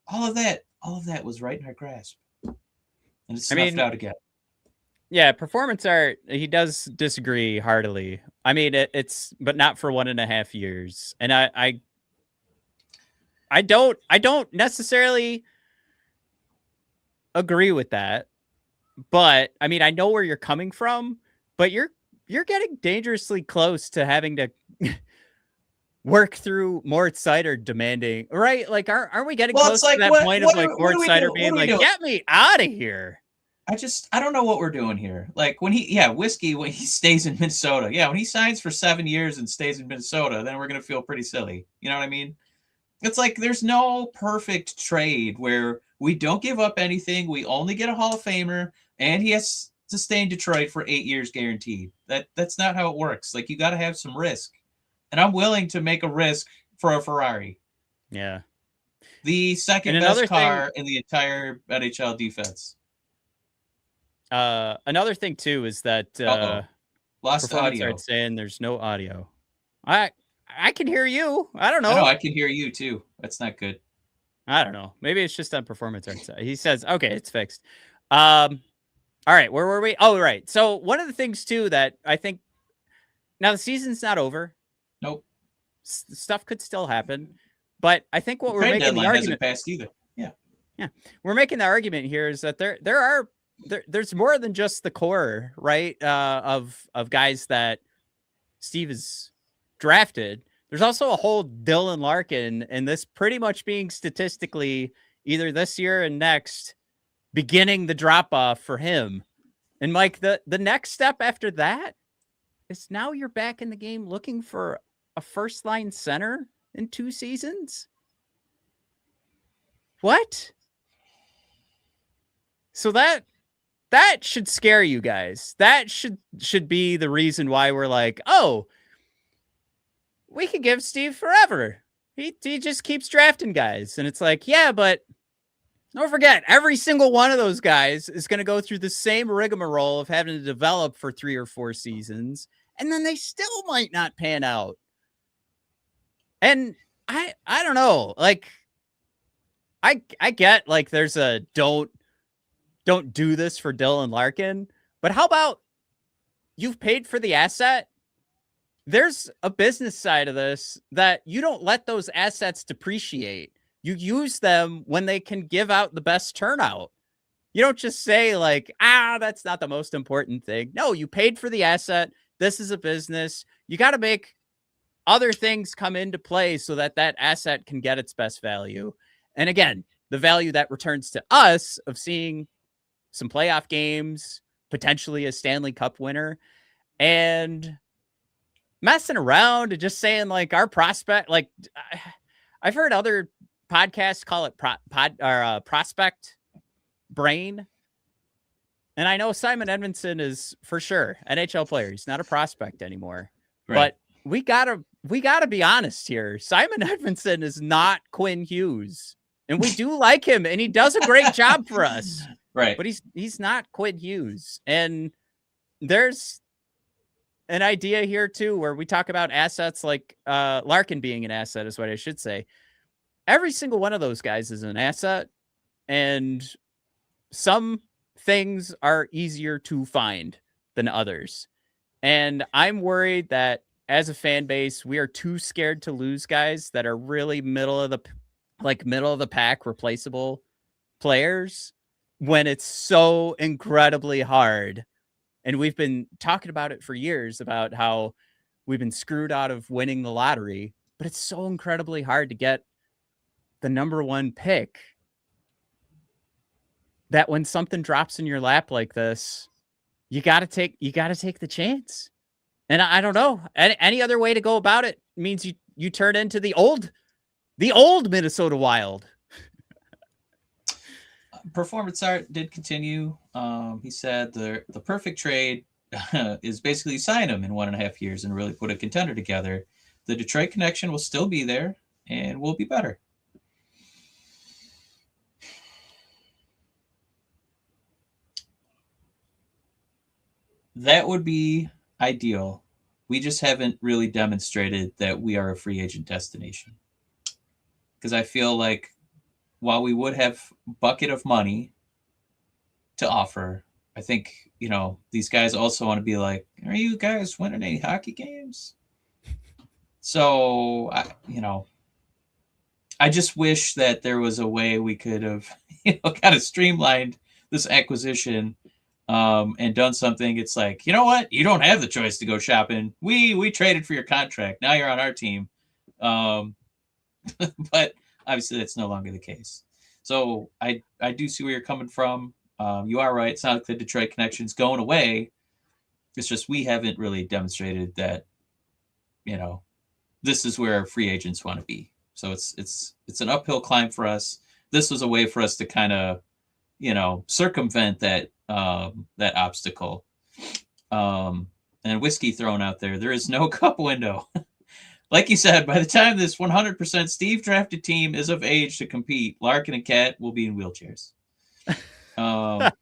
All of that was right in our grasp, and it's snuffed out again. Yeah, performance art. He does disagree heartily. I mean, it's but not for 1.5 years, and I don't necessarily agree with that. But I mean, I know where you're coming from, but you're getting dangerously close to having to work through Mort Seider demanding, right? Like, aren't we getting close to that point of like Mort Seider being like, "Get me out of here"? I don't know what we're doing here. Like when Whiskey, when he stays in Minnesota, when he signs for 7 years and stays in Minnesota, then we're going to feel pretty silly. You know what I mean? It's like there's no perfect trade where we don't give up anything. We only get a Hall of Famer, and he has to stay in Detroit for 8 years guaranteed. That's not how it works. Like, you got to have some risk. And I'm willing to make a risk for a Ferrari. Yeah. The second best car in the entire NHL defense. Another thing too is that lost audio. Saying there's no audio. I can hear you. I don't know. I can hear you too. That's not good. I don't know. Maybe it's just on performance art side. He says, okay, it's fixed. All right, where were we? Oh, right. So one of the things too that I think now the season's not over. Nope. Stuff could still happen, but I think what we're making the argument hasn't passed either. Yeah, we're making the argument here is that there's more than just the core, right? Of guys that Steve has drafted. There's also a whole Dylan Larkin, and this pretty much being statistically either this year and next beginning the drop off for him. And Mike, the next step after that is now you're back in the game looking for a first line center in 2 seasons. What? So that should scare you guys. That should be the reason why we're like, oh, we could give Steve forever. He just keeps drafting guys. And it's like, yeah, but don't forget, every single one of those guys is going to go through the same rigmarole of having to develop for 3 or 4 seasons. And then they still might not pan out. And I don't know. Like, I get like there's a don't do this for Dylan Larkin, but how about you've paid for the asset? There's a business side of this that you don't let those assets depreciate. You use them when they can give out the best turnout. You don't just say like, that's not the most important thing. No, you paid for the asset. This is a business. You got to make other things come into play so that asset can get its best value. And again, the value that returns to us of seeing some playoff games, potentially a Stanley Cup winner, and messing around and just saying like our prospect, like I've heard other podcasts call it prospect brain. And I know Simon Edmondson is for sure NHL player. He's not a prospect anymore, right. But we gotta be honest here. Simon Edmondson is not Quinn Hughes, and we do like him, and he does a great job for us. Right. But he's not Quinn Hughes. And there's an idea here too, where we talk about assets like Larkin being an asset is what I should say. Every single one of those guys is an asset, and some things are easier to find than others. And I'm worried that as a fan base, we are too scared to lose guys that are really middle of the pack replaceable players when it's so incredibly hard. And we've been talking about it for years about how we've been screwed out of winning the lottery, but it's so incredibly hard to get the number 1 pick that when something drops in your lap like this, you got to take the chance. And I don't know, any other way to go about it means you turn into the old Minnesota Wild. Performance art did continue. He said the perfect trade is basically sign him in 1.5 years and really put a contender together. the Detroit connection will still be there, and we'll be better. That would be ideal. We just haven't really demonstrated that we are a free agent destination. Because I feel like while we would have a bucket of money to offer, I think, these guys also want to be like, are you guys winning any hockey games? So, I just wish that there was a way we could have, kind of streamlined this acquisition and done something. It's like, you know what? You don't have the choice to go shopping. We traded for your contract. Now you're on our team. But obviously that's no longer the case. So I do see where you're coming from. You are right. It's not like the Detroit connection's going away. It's just we haven't really demonstrated that, this is where free agents want to be. So it's an uphill climb for us. This was a way for us to kind of, circumvent that that obstacle. And whiskey thrown out there. There is no cup window. Like you said, by the time this 100% Steve drafted team is of age to compete, Larkin and Cat will be in wheelchairs. That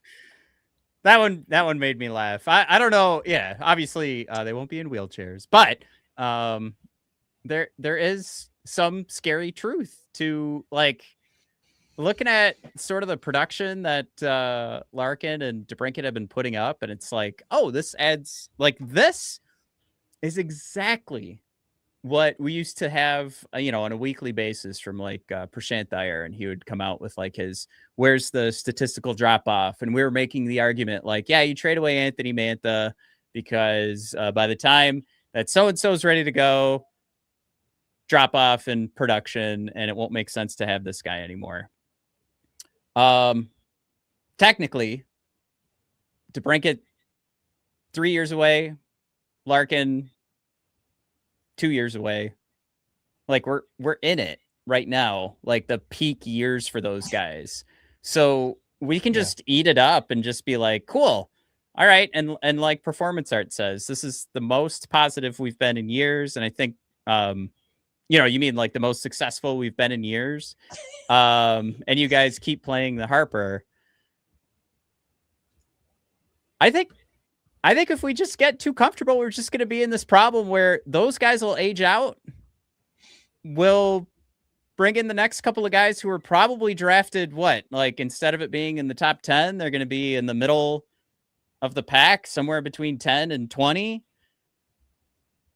one made me laugh. I don't know. Yeah, obviously they won't be in wheelchairs, but there is some scary truth to like looking at sort of the production that Larkin and DeBrincat have been putting up, and it's like, oh, this is exactly what we used to have, on a weekly basis from like Prashant Iyer, and he would come out with like where's the statistical drop off, and we were making the argument like, yeah, you trade away Anthony Mantha because by the time that so and so is ready to go, drop off in production, and it won't make sense to have this guy anymore. Technically, DeBrincat 3 years away, Larkin 2 years away. Like we're in it right now, like the peak years for those guys. So we can just eat it up and just be like, cool. All right. And like Performance Art says, this is the most positive we've been in years. And I think, you mean like the most successful we've been in years. And you guys keep playing the Harper. I think if we just get too comfortable, we're just going to be in this problem where those guys will age out. We'll bring in the next couple of guys who are probably drafted, like instead of it being in the top 10, they're going to be in the middle of the pack, somewhere between 10 and 20.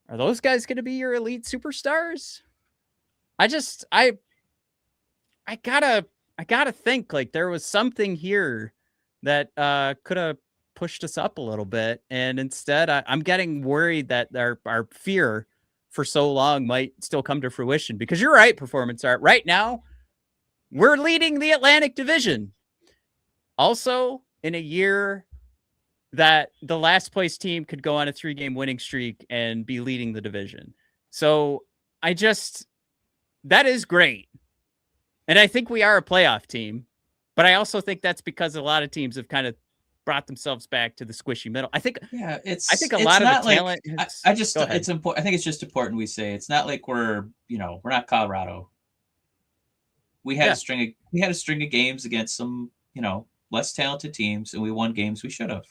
Are those guys going to be your elite superstars? I gotta think like there was something here that could have pushed us up a little bit, and instead I'm getting worried that our fear for so long might still come to fruition, because you're right, Performance Art. Right now, we're leading the Atlantic Division. Also, in a year that the last place team could go on a 3-game winning streak and be leading the division. So that is great. And I think we are a playoff team, but I also think that's because a lot of teams have kind of brought themselves back to the squishy middle. I think a lot of the talent. It's important. I think it's just important we say it's not like we're not Colorado. We had a string of games against some less talented teams, and we won games we should have.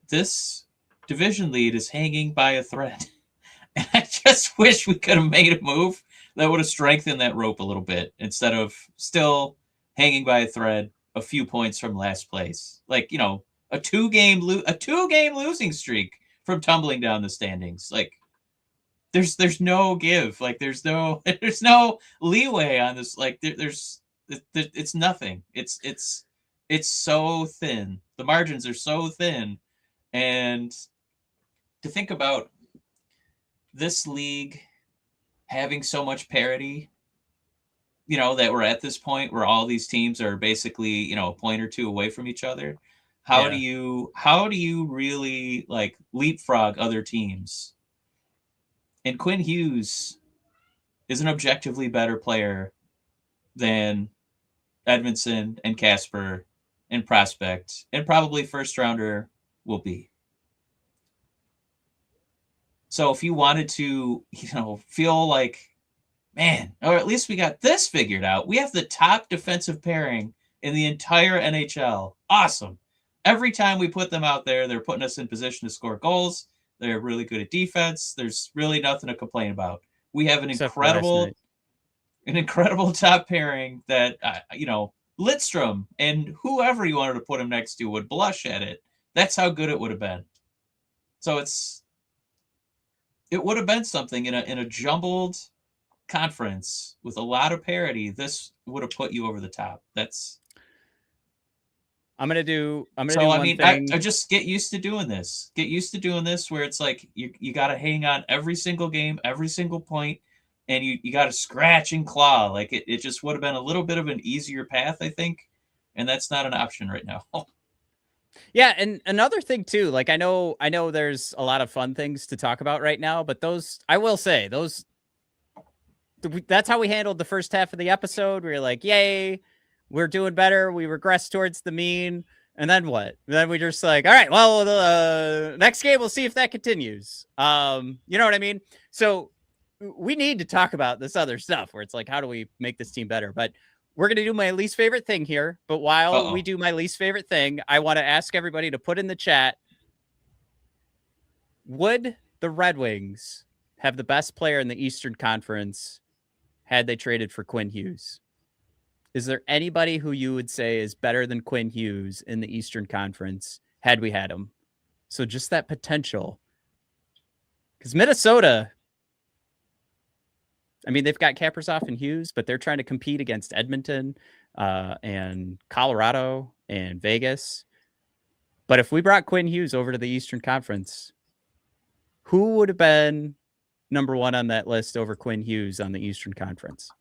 This division lead is hanging by a thread, and I just wish we could have made a move that would have strengthened that rope a little bit instead of still hanging by a thread a few points from last place. Like, a two-game losing streak from tumbling down the standings. Like, there's no give. Like, there's no leeway on this. Like, it's nothing. It's so thin. The margins are so thin. And to think about this league having so much parity, that we're at this point where all these teams are basically, a point or two away from each other. How do you really like leapfrog other teams? And Quinn Hughes is an objectively better player than Edmondson and Casper and Prospect, and probably first rounder will be. So if you wanted to, feel like, man, or at least we got this figured out. We have the top defensive pairing in the entire NHL. Awesome. Every time we put them out there, they're putting us in position to score goals. They're really good at defense. There's really nothing to complain about. We have an incredible top pairing that, Lidstrom and whoever you wanted to put him next to would blush at it. That's how good it would have been. So it would have been something in a jumbled conference with a lot of parity. This would have put you over the top. I'm gonna do I just get used to doing this. Get used to doing this where it's like you got to hang on every single game, every single point, and you got to scratch and claw. Like it just would have been a little bit of an easier path, I think, and that's not an option right now. Yeah, and another thing too, like I know there's a lot of fun things to talk about right now, but I will say that's how we handled the first half of the episode. We were like, yay, we're doing better. We regress towards the mean. And then what? Then we just like, all right, well, the next game, we'll see if that continues. You know what I mean? So we need to talk about this other stuff where it's like, how do we make this team better? But we're going to do my least favorite thing here. But while we do my least favorite thing, I want to ask everybody to put in the chat, would the Red Wings have the best player in the Eastern Conference had they traded for Quinn Hughes? Is there anybody who you would say is better than Quinn Hughes in the Eastern Conference had we had him? So just that potential. Because Minnesota, I mean, they've got Kaprizov and Hughes, but they're trying to compete against Edmonton and Colorado and Vegas. But if we brought Quinn Hughes over to the Eastern Conference, who would have been number one on that list over Quinn Hughes on the Eastern Conference?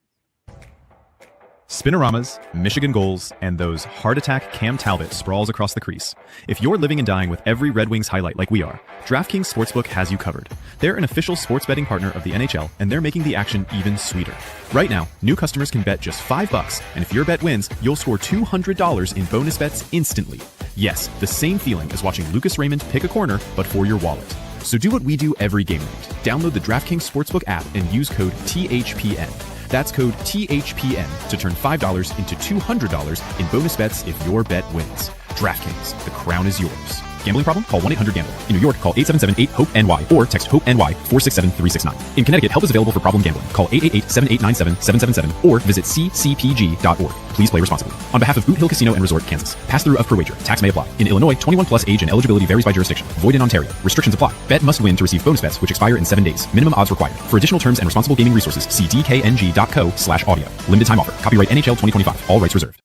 Spinoramas, Michigan goals, and those heart attack Cam Talbot sprawls across the crease. If you're living and dying with every Red Wings highlight like we are, DraftKings Sportsbook has you covered. They're an official sports betting partner of the NHL, and they're making the action even sweeter. Right now, new customers can bet just $5, and if your bet wins, you'll score $200 in bonus bets instantly. Yes, the same feeling as watching Lucas Raymond pick a corner, but for your wallet. So do what we do every game night. Download the DraftKings Sportsbook app and use code THPN. That's code THPN to turn $5 into $200 in bonus bets if your bet wins. DraftKings, the crown is yours. Gambling problem? Call 1-800-GAMBLER. In New York, call 877-8-HOPE-NY or text HOPE-NY 467-369. In Connecticut, help is available for problem gambling. Call 888-7897-777 or visit ccpg.org. Please play responsibly. On behalf of Boot Hill Casino and Resort, Kansas. Pass-through of per wager. Tax may apply. In Illinois, 21 plus age and eligibility varies by jurisdiction. Void in Ontario. Restrictions apply. Bet must win to receive bonus bets which expire in 7 days. Minimum odds required. For additional terms and responsible gaming resources, see dkng.co/audio. Limited time offer. Copyright NHL 2025. All rights reserved.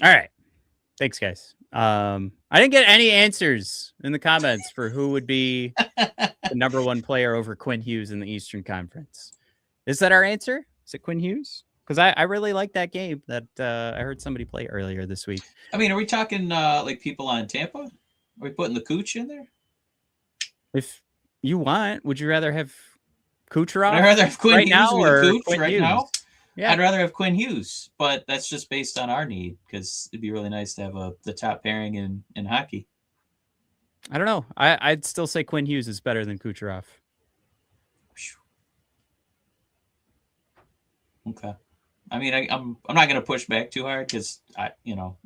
All right. Thanks, guys. I didn't get any answers in the comments for who would be the number one player over Quinn Hughes in the Eastern Conference. Is that our answer? Is it Quinn Hughes? Because I really like that game that I heard somebody play earlier this week. I mean, are we talking like people on Tampa? Are we putting the Cooch in there? If you want, would you rather have Kucherov? I'd rather have Quinn right Hughes now or or Cooch Quinn right Hughes? now. Yeah. I'd rather have Quinn Hughes, but that's just based on our need because it'd be really nice to have the top pairing in hockey. I don't know. I'd still say Quinn Hughes is better than Kucherov. Okay. I mean, I'm not going to push back too hard because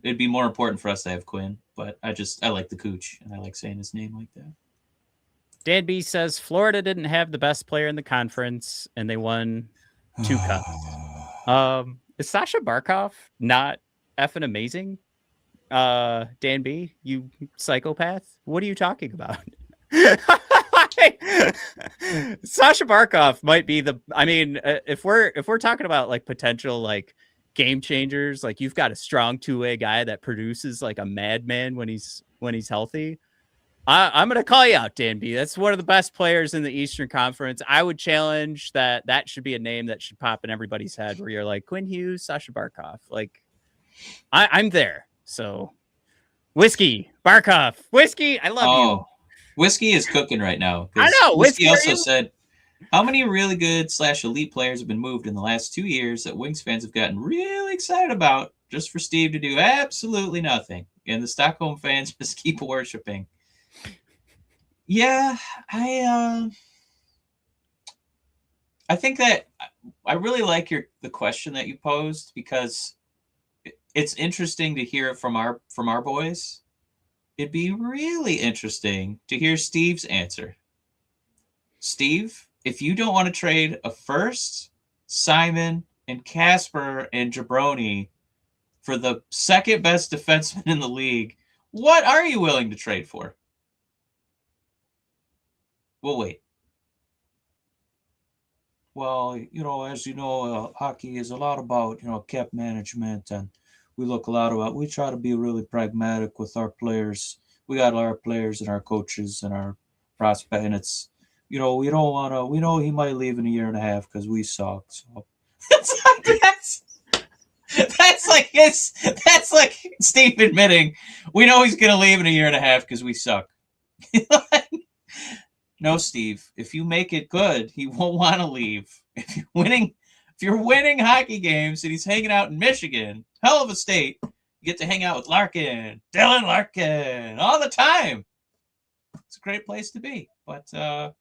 it'd be more important for us to have Quinn, but I like the Cooch and I like saying his name like that. Dan B says Florida didn't have the best player in the conference and they won 2 cups. Is Sasha Barkov not effing amazing? Dan B, you psychopath. What are you talking about? Sasha Barkov might be if we're talking about like potential like game changers, like you've got a strong two-way guy that produces like a madman when he's healthy. I'm going to call you out, Dan B. That's one of the best players in the Eastern Conference. I would challenge that should be a name that should pop in everybody's head where you're like Quinn Hughes, Sasha Barkov. Like I'm there. So Whiskey, Barkov, Whiskey, I love you. Whiskey is cooking right now. I know. Whiskey also said, how many really good / elite players have been moved in the last 2 years that Wings fans have gotten really excited about just for Steve to do absolutely nothing? And the Stockholm fans just keep worshiping. Yeah, I think that I really like the question that you posed, because it's interesting to hear it from our boys. It'd be really interesting to hear Steve's answer. Steve, if you don't want to trade a first, Simon and Casper and Jabroni for the second best defenseman in the league, what are you willing to trade for? We'll wait. Well, as you know, hockey is a lot about, cap management, and we try to be really pragmatic with our players. We got our players and our coaches and our prospect, and it's, we don't want to, we know he might leave in a year and a half because we suck. So that's like Steve admitting, we know he's going to leave in a year and a half because we suck. No, Steve, if you make it good, he won't want to leave. If you're winning hockey games and he's hanging out in Michigan, hell of a state, you get to hang out with Larkin, Dylan Larkin, all the time. It's a great place to be. But I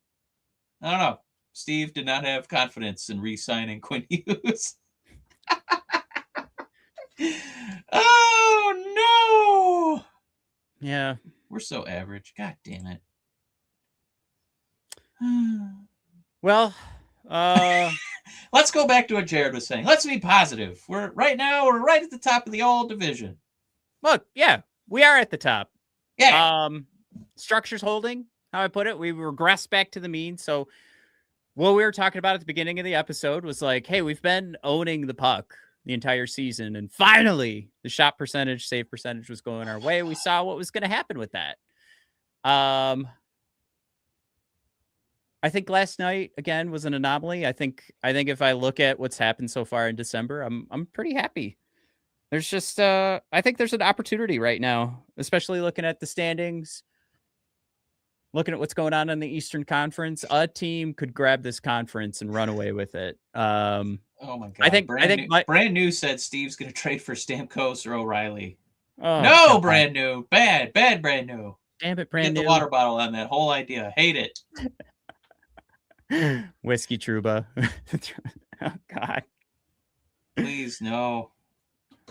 don't know. Steve did not have confidence in re-signing Quinn Hughes. Oh, no. Yeah. We're so average. God damn it. Well, let's go back to what Jared was saying. Let's be positive. We're right at the top of the all division. Look, yeah, we are at the top. Yeah. Structure's holding, how I put it. We regressed back to the mean. So what we were talking about at the beginning of the episode was like, hey, we've been owning the puck the entire season, and finally the shot percentage, save percentage was going our way. We saw what was going to happen with that. I think last night again was an anomaly. I think if I look at what's happened so far in December, I'm pretty happy. There's just I think there's an opportunity right now, especially looking at the standings, looking at what's going on in the Eastern Conference. A team could grab this conference and run away with it. Oh my god! I think brand new said Steve's going to trade for Stamkos or O'Reilly. Oh, no, God. Brand new, bad brand new. Damn it, brand new. Get the water bottle on that whole idea. Hate it. Whiskey Truba. Oh God. Please no.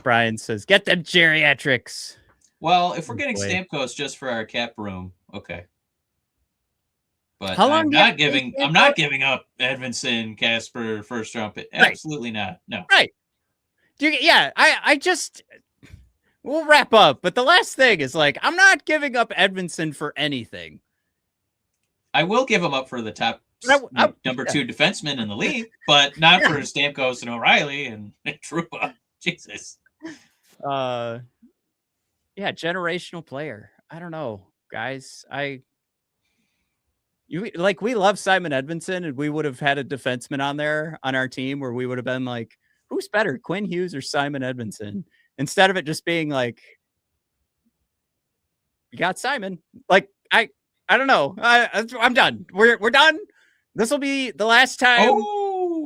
Brian says, get them geriatrics. Well, if we're getting Stamkos just for our cap room, okay. But I'm not giving up Edvinsson, Casper, first round pick. Absolutely not. No. Right. We'll wrap up. But the last thing is like, I'm not giving up Edvinsson for anything. I will give him up for the top number 2 defenseman in the league, but not for Stamkos and O'Reilly and Truba. Jesus. Generational player. I don't know, guys. We love Simon Edvinsson, and we would have had a defenseman on our team where we would have been like, who's better, Quinn Hughes or Simon Edvinsson? Instead of it just being like, we got Simon. Like, I don't know. I'm done. We're done. This will be the last time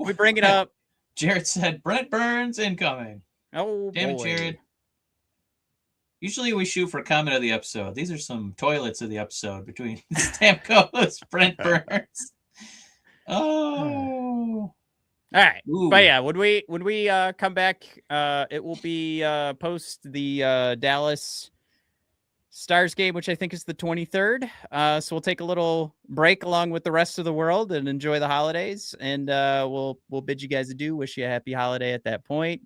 we bring it up. Jared said Brent Burns incoming. Oh, damn it, Jared. Usually we shoot for comment of the episode. These are some toilets of the episode between Stamkos, Brent Burns. Oh. All right. Ooh. But yeah, when we come back, it will be post the Dallas Stars game, which I think is the 23rd. So we'll take a little break along with the rest of the world and enjoy the holidays. And we'll bid you guys adieu. Wish you a happy holiday at that point.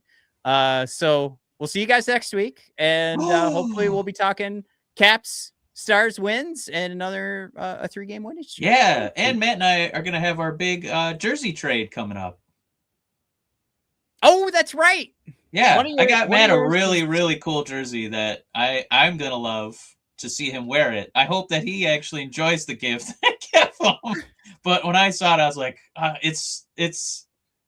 So we'll see you guys next week. And hopefully we'll be talking Caps, Stars wins, and another a 3-game winning streak. Yeah. And Matt and I are going to have our big jersey trade coming up. Oh, that's right. Yeah, I got Matt a really, really cool jersey that I'm going to love to see him wear it. I hope that he actually enjoys the gift I gave him. But when I saw it, I was like, it's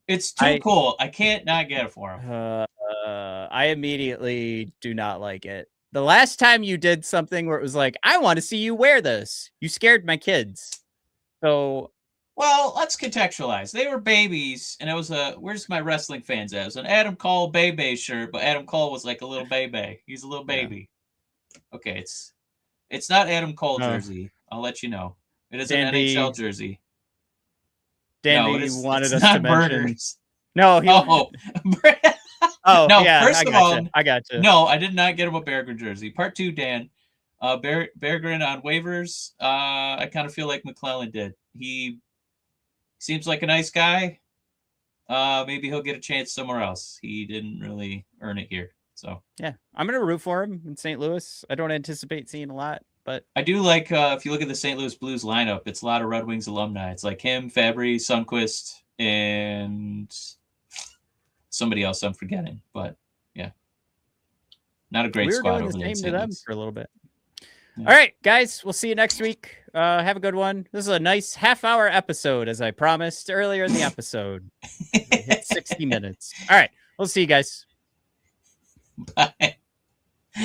too cool. I can't not get it for him. I immediately do not like it. The last time you did something where it was like, I want to see you wear this, you scared my kids. So... Well, let's contextualize. They were babies, and it was where's my wrestling fans at? It was an Adam Cole Bebe shirt, but Adam Cole was like a little baby. He's a little baby. Yeah. Okay, it's not Adam Cole jersey. I'll let you know. It is Dandy, an NHL jersey. Dandy no, wanted us not to mention. burgers. No, he. Oh, Oh, no. yeah, First of all, I got you. No, I did not get him a Berggren jersey. Part 2, Dan. Berggren on waivers. I kind of feel like McClellan did. He seems like a nice guy. Maybe he'll get a chance somewhere else. He didn't really earn it here. So yeah, I'm gonna root for him in St. Louis. I don't anticipate seeing a lot, but I do like if you look at the St. Louis Blues lineup, it's a lot of Red Wings alumni. It's like him, Fabry, Sundqvist, and somebody else I'm forgetting. But yeah, not a great squad over there in St. Louis. For a little bit. Yeah. All right, guys, we'll see you next week. Have a good one. This is a nice half-hour episode, as I promised earlier in the episode. Hit 60 minutes. All right, we'll see you guys. Bye.